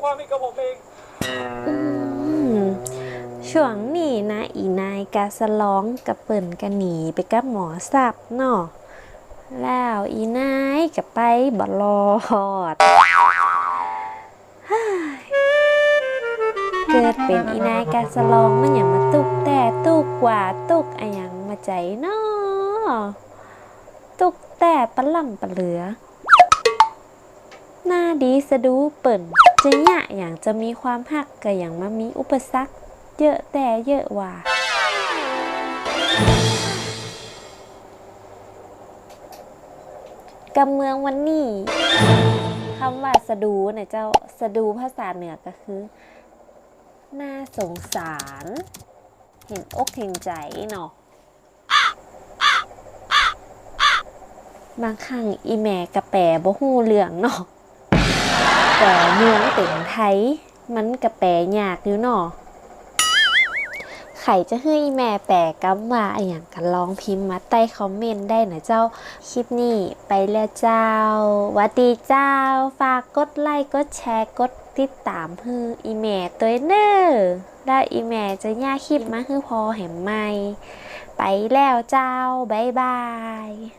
ความให้กับผมเองอืมช่วงนี้นะอีนายกาสะร้องกับเปิ่นกันหนีไปกับหมอสับเนาะแล้วอีนายกับไปบ่รอดเกิดเป็นอีนายกาสะร้องมันอย่างมาตุกแต่ตุกกว่าตุกอะหยังมาใจเนาะตุกแต่ปะล่ำปะเหลือหน้าดีสะดูเปิ่นจะยะอย่างจะมีความหักก็อย่างมามีอุปสรรคเยอะแต่เยอะว่ากำเมืองวันนี้คำว่าสะดูเนี่ยเจ้าสะดูภาษาเหนือก็คือน่าสงสารเห็นอกเห็นใจเนาะบางครั้งอีแม่กะแปรบ่ฮู้เรื่องเนาะแต่เมืองเป็นไทยมันกะแปรยากอยู่เนาะใครจะให้แม่แปลกำว่าอะไรอย่างกันลองพิมพ์มาใต้คอมเมนต์ได้นะเจ้าคลิปนี้ไปแล้วเจ้าหวัดดีเจ้าฝากกดไลค์กดแชร์กดติดตามฮืออีแม่ตัวเน้อแล้วอีแม่จะย่าคลิปมาฮือพอแหมใหม่ไปแล้วเจ้าบ๊ายบาย